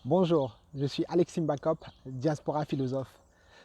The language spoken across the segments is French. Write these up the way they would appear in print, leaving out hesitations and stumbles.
Bonjour, je suis Alexis Mbakop, diaspora philosophe.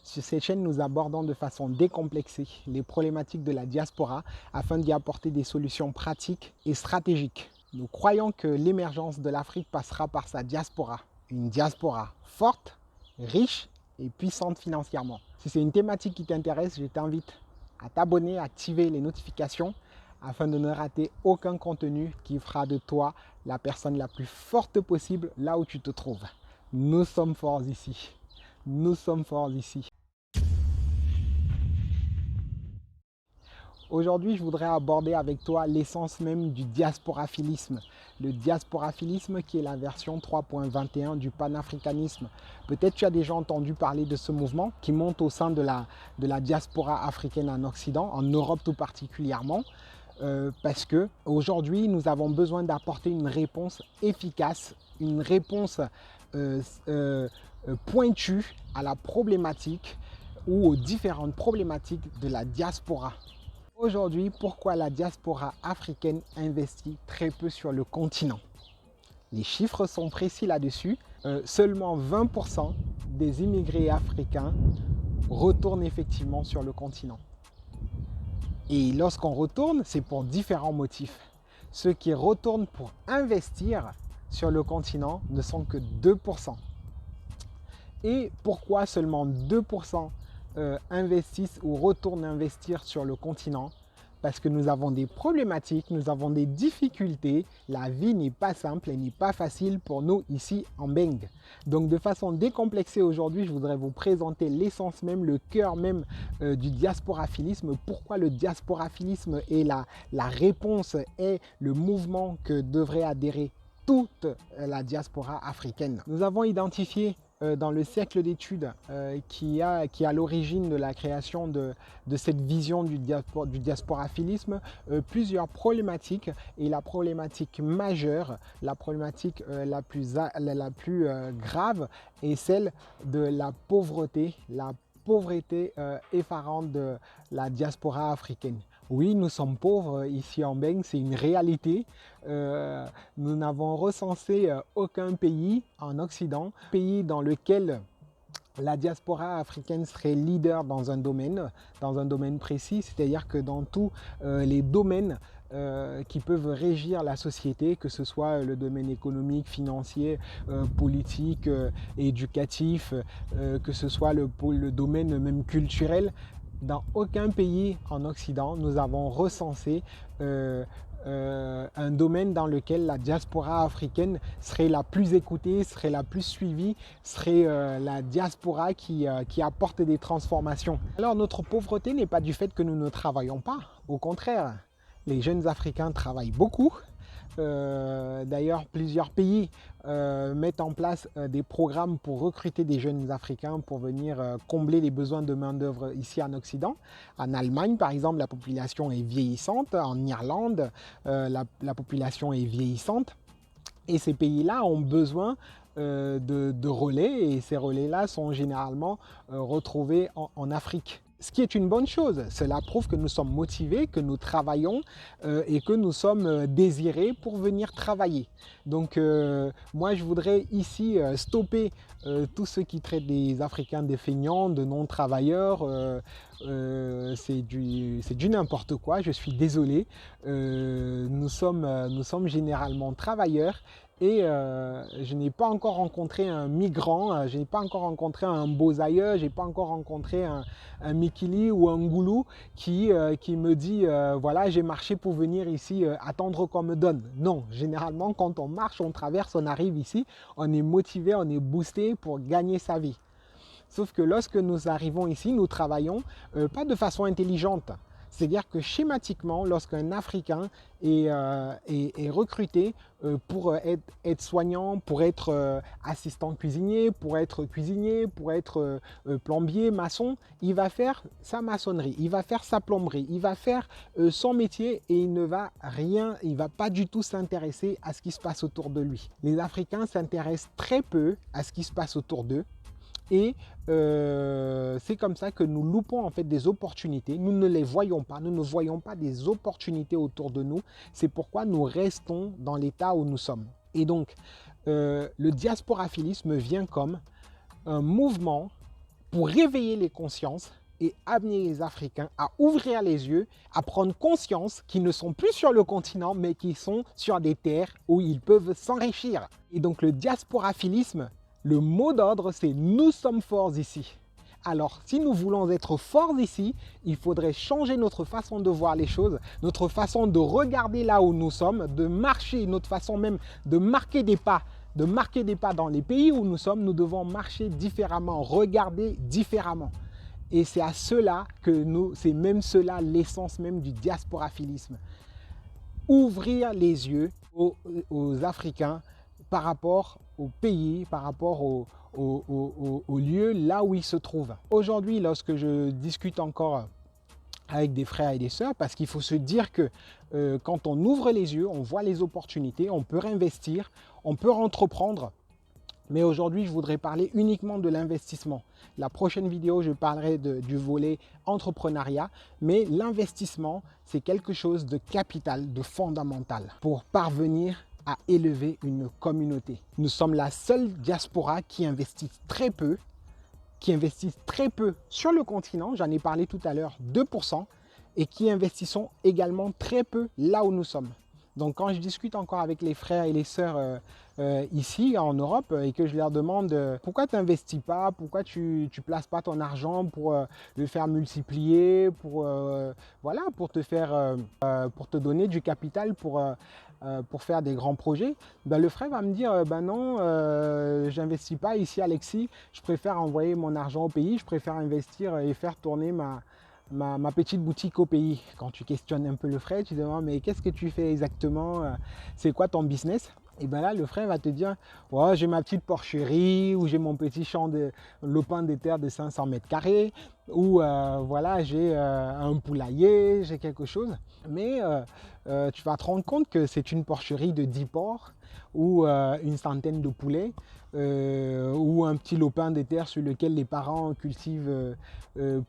Sur cette chaîne, nous abordons de façon décomplexée les problématiques de la diaspora afin d'y apporter des solutions pratiques et stratégiques. Nous croyons que l'émergence de l'Afrique passera par sa diaspora. Une diaspora forte, riche et puissante financièrement. Si c'est une thématique qui t'intéresse, je t'invite à t'abonner, à activer les notifications afin de ne rater aucun contenu qui fera de toi la personne la plus forte possible là où tu te trouves. Nous sommes forts ici. Nous sommes forts ici. Aujourd'hui, je voudrais aborder avec toi l'essence même du diasporaphilisme. Le diasporaphilisme qui est la version 3.21 du panafricanisme. Peut-être tu as déjà entendu parler de ce mouvement qui monte au sein de la diaspora africaine en Occident, en Europe tout particulièrement. Parce qu'aujourd'hui, nous avons besoin d'apporter une réponse efficace, une réponse pointue à la problématique ou aux différentes problématiques de la diaspora. Aujourd'hui, pourquoi la diaspora africaine investit très peu sur le continent? Les chiffres sont précis là-dessus. Seulement 20% des immigrés africains retournent effectivement sur le continent. Et lorsqu'on retourne, c'est pour différents motifs. Ceux qui retournent pour investir sur le continent ne sont que 2%. Et pourquoi seulement 2% investissent ou retournent investir sur le continent? Parce que nous avons des problématiques, nous avons des difficultés. La vie n'est pas simple et n'est pas facile pour nous ici en Beng. Donc de façon décomplexée aujourd'hui, je voudrais vous présenter l'essence même, le cœur même du diasporaphilisme. Pourquoi le diasporaphilisme est la réponse, est le mouvement que devrait adhérer toute la diaspora africaine. Nous avons identifié dans le cercle d'études qui est à l'origine de la création de cette vision du diasporaphilisme, plusieurs problématiques, et la problématique majeure, la problématique la plus grave est celle de la pauvreté effarante de la diaspora africaine. Oui, nous sommes pauvres ici en Beng, c'est une réalité. Nous n'avons recensé aucun pays en Occident, pays dans lequel la diaspora africaine serait leader dans un domaine précis, c'est-à-dire que dans tous les domaines qui peuvent régir la société, que ce soit le domaine économique, financier, politique, éducatif, que ce soit le domaine même culturel, dans aucun pays en Occident, nous avons recensé un domaine dans lequel la diaspora africaine serait la plus écoutée, serait la plus suivie, serait la diaspora qui apporte des transformations. Alors notre pauvreté n'est pas du fait que nous ne travaillons pas, au contraire, les jeunes Africains travaillent beaucoup. D'ailleurs, plusieurs pays mettent en place des programmes pour recruter des jeunes Africains pour venir combler les besoins de main-d'œuvre ici en Occident. En Allemagne, par exemple, la population est vieillissante. En Irlande, la population est vieillissante. Et ces pays-là ont besoin de relais, et ces relais-là sont généralement retrouvés en Afrique. Ce qui est une bonne chose, cela prouve que nous sommes motivés, que nous travaillons et que nous sommes désirés pour venir travailler. Donc moi je voudrais ici stopper tous ceux qui traitent des Africains de feignants, de non-travailleurs. C'est du n'importe quoi, je suis désolé. Nous sommes généralement travailleurs. Et je n'ai pas encore rencontré un migrant, je n'ai pas encore rencontré un Bozaïeux, je n'ai pas encore rencontré un Mikili ou un Ngoulou qui me dit voilà, j'ai marché pour venir ici attendre qu'on me donne. Non, généralement quand on marche, on traverse, on arrive ici, on est motivé, on est boosté pour gagner sa vie. Sauf que lorsque nous arrivons ici, nous travaillons pas de façon intelligente. C'est-à-dire que schématiquement, lorsqu'un Africain est recruté pour être soignant, pour être assistant cuisinier, pour être plombier, maçon, il va faire sa maçonnerie, il va faire sa plomberie, il va faire son métier, et il ne va pas du tout s'intéresser à ce qui se passe autour de lui. Les Africains s'intéressent très peu à ce qui se passe autour d'eux. Et c'est comme ça que nous loupons en fait des opportunités. Nous ne les voyons pas, nous ne voyons pas des opportunités autour de nous. C'est pourquoi nous restons dans l'état où nous sommes. Et donc, le diasporaphilisme vient comme un mouvement pour réveiller les consciences et amener les Africains à ouvrir les yeux, à prendre conscience qu'ils ne sont plus sur le continent, mais qu'ils sont sur des terres où ils peuvent s'enrichir. Et donc le diasporaphilisme, le mot d'ordre, c'est « nous sommes forts ici ». Alors, si nous voulons être forts ici, il faudrait changer notre façon de voir les choses, notre façon de regarder là où nous sommes, de marcher, notre façon même de marquer des pas. De marquer des pas dans les pays où nous sommes, nous devons marcher différemment, regarder différemment. Et c'est à cela que c'est même cela l'essence même du diasporaphilisme. Ouvrir les yeux aux Africains par rapport au pays, par rapport au lieu là où ils se trouvent. Aujourd'hui, lorsque je discute encore avec des frères et des sœurs, parce qu'il faut se dire que quand on ouvre les yeux, on voit les opportunités, on peut réinvestir, on peut entreprendre. Mais aujourd'hui, je voudrais parler uniquement de l'investissement. La prochaine vidéo, je parlerai du volet entrepreneuriat, mais l'investissement, c'est quelque chose de capital, de fondamental pour parvenir à élever une communauté. Nous sommes la seule diaspora qui investit très peu, sur le continent, j'en ai parlé tout à l'heure, 2%, et qui investissons également très peu là où nous sommes. Donc quand je discute encore avec les frères et les sœurs ici en Europe et que je leur demande pourquoi tu n'investis pas, pourquoi tu ne places pas ton argent pour le faire multiplier, voilà, pour te donner du capital pour faire des grands projets, ben le frère va me dire ben non, j'investis pas ici Alexis, je préfère envoyer mon argent au pays, je préfère investir et faire tourner ma petite boutique au pays. Quand tu questionnes un peu le frère, tu te demandes mais qu'est-ce que tu fais exactement, c'est quoi ton business? Et bien là le frère va te dire ouais, j'ai ma petite porcherie ou j'ai mon petit champ de lopin de terre de 500 mètres carrés ou voilà, j'ai un poulailler, j'ai quelque chose. Mais tu vas te rendre compte que c'est une porcherie de 10 porcs ou une centaine de poulets ou un petit lopin de terre sur lequel les parents cultivent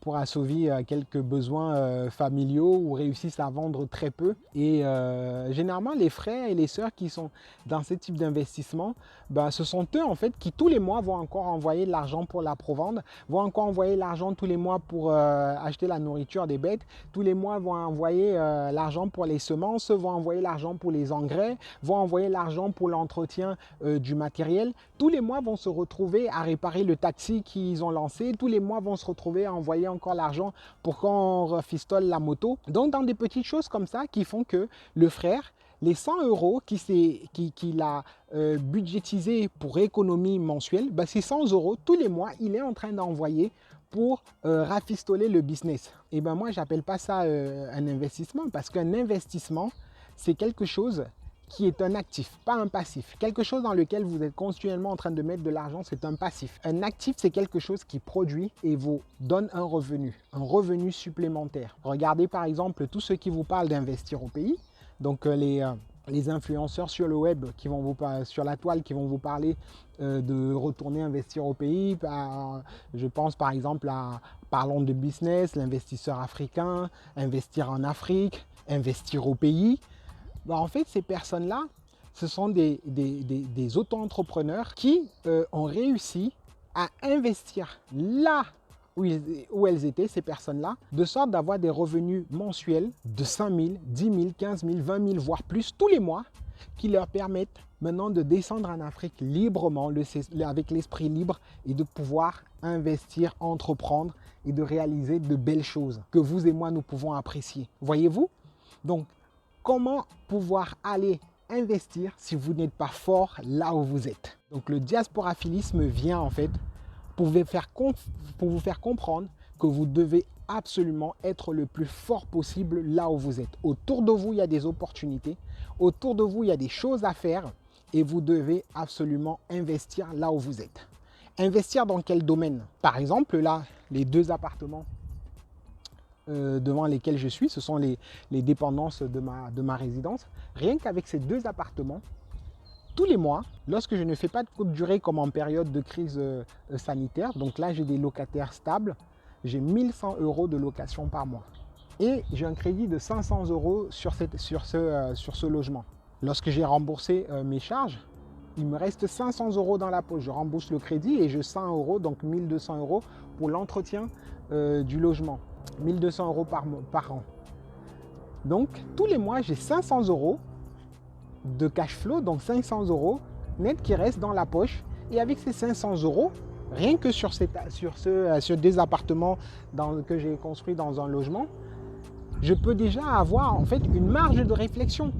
pour assouvir quelques besoins familiaux ou réussissent à vendre très peu. Et généralement les frères et les sœurs qui sont dans ce type d'investissement, ben, ce sont eux en fait qui tous les mois vont encore envoyer de l'argent pour la provendre, vont encore envoyer l'argent tous les mois pour acheter la nourriture des bêtes, tous les mois vont envoyer l'argent pour les semences, vont envoyer l'argent pour les engrais, vont envoyer l'argent pour l'entretien du matériel. Tous les mois vont se retrouver à réparer le taxi qu'ils ont lancé, tous les mois vont se retrouver à envoyer encore l'argent pour qu'on rafistole la moto. Donc dans des petites choses comme ça qui font que le frère, les 100 € qu'il a budgétisé pour économie mensuelle, ben ces 100 € tous les mois, il est en train d'envoyer pour rafistoler le business. Et ben moi, j'appelle pas ça un investissement parce qu'un investissement, c'est quelque chose qui est un actif, pas un passif. Quelque chose dans lequel vous êtes continuellement en train de mettre de l'argent, c'est un passif. Un actif, c'est quelque chose qui produit et vous donne un revenu supplémentaire. Regardez par exemple tous ceux qui vous parlent d'investir au pays, donc les influenceurs sur le web, sur la toile, qui vont vous parler de retourner investir au pays. Je pense par exemple à Parlons de business, l'investisseur africain, investir en Afrique, investir au pays. Ben, en fait, ces personnes-là, ce sont des auto-entrepreneurs qui ont réussi à investir là où elles étaient, ces personnes-là, de sorte d'avoir des revenus mensuels de 5 000, 10 000, 15 000, 20 000, voire plus tous les mois, qui leur permettent maintenant de descendre en Afrique librement, avec l'esprit libre, et de pouvoir investir, entreprendre et de réaliser de belles choses que vous et moi, nous pouvons apprécier. Voyez-vous? Donc, comment pouvoir aller investir si vous n'êtes pas fort là où vous êtes? Donc, le diasporaphilisme vient en fait pour vous faire comprendre que vous devez absolument être le plus fort possible là où vous êtes. Autour de vous, il y a des opportunités. Autour de vous, il y a des choses à faire et vous devez absolument investir là où vous êtes. Investir dans quel domaine? Par exemple, là, les 2 appartements devant lesquels je suis, ce sont les dépendances de ma résidence. Rien qu'avec ces 2 appartements, tous les mois, lorsque je ne fais pas de courte durée comme en période de crise sanitaire, donc là j'ai des locataires stables, j'ai 1 100 € de location par mois. Et j'ai un crédit de 500 € sur ce logement. Lorsque j'ai remboursé mes charges, Il me reste 500 € dans la poche. Je rembourse le crédit et j'ai 100 €, donc 1200 € pour l'entretien du logement. 1200 € par an. Donc, tous les mois, j'ai 500 € de cash flow, donc 500 € net qui restent dans la poche. Et avec ces 500 €, rien que sur des appartements que j'ai construits dans un logement, je peux déjà avoir en fait une marge de réflexion.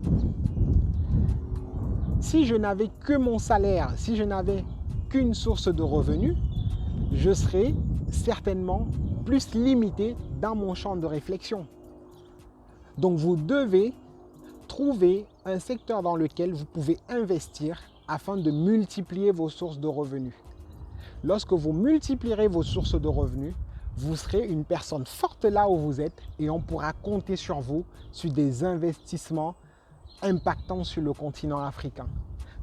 Si je n'avais que mon salaire, si je n'avais qu'une source de revenus, je serais certainement plus limité dans mon champ de réflexion. Donc vous devez trouver un secteur dans lequel vous pouvez investir afin de multiplier vos sources de revenus. Lorsque vous multiplierez vos sources de revenus, vous serez une personne forte là où vous êtes et on pourra compter sur vous sur des investissements impactants sur le continent africain.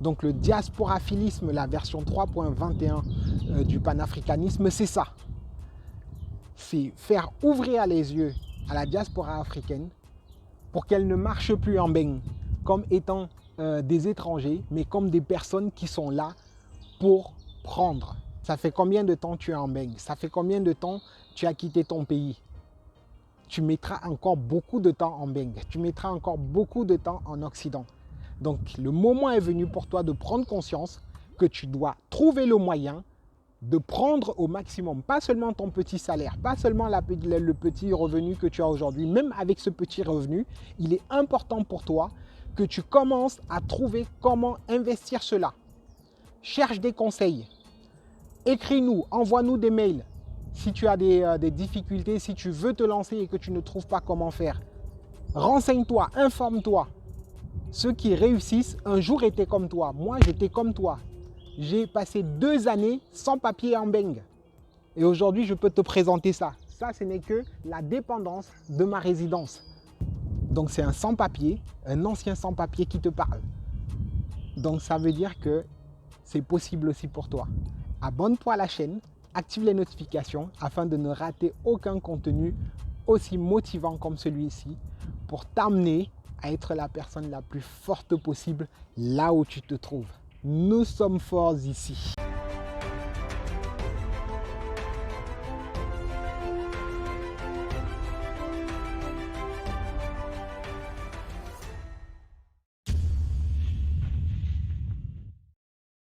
Donc le diasporaphilisme, la version 3.21 du panafricanisme, c'est ça. C'est faire ouvrir les yeux à la diaspora africaine pour qu'elle ne marche plus en beigne comme étant des étrangers, mais comme des personnes qui sont là pour prendre. Ça fait combien de temps tu es en beigne? Ça fait combien de temps tu as quitté ton pays? Tu mettras encore beaucoup de temps en beigne. Tu mettras encore beaucoup de temps en Occident. Donc le moment est venu pour toi de prendre conscience que tu dois trouver le moyen de prendre au maximum, pas seulement ton petit salaire, pas seulement le petit revenu que tu as aujourd'hui. Même avec ce petit revenu, il est important pour toi que tu commences à trouver comment investir cela. Cherche des conseils. Écris-nous, envoie-nous des mails si tu as des difficultés, si tu veux te lancer et que tu ne trouves pas comment faire. Renseigne-toi, informe-toi. Ceux qui réussissent un jour étaient comme toi. Moi, j'étais comme toi. J'ai passé 2 années sans papier en beigne. Et aujourd'hui, je peux te présenter ça. Ça, ce n'est que la dépendance de ma résidence. Donc, c'est un sans-papier, un ancien sans-papier qui te parle. Donc, ça veut dire que c'est possible aussi pour toi. Abonne-toi à la chaîne, active les notifications afin de ne rater aucun contenu aussi motivant comme celui-ci pour t'amener à être la personne la plus forte possible là où tu te trouves. Nous sommes forts ici.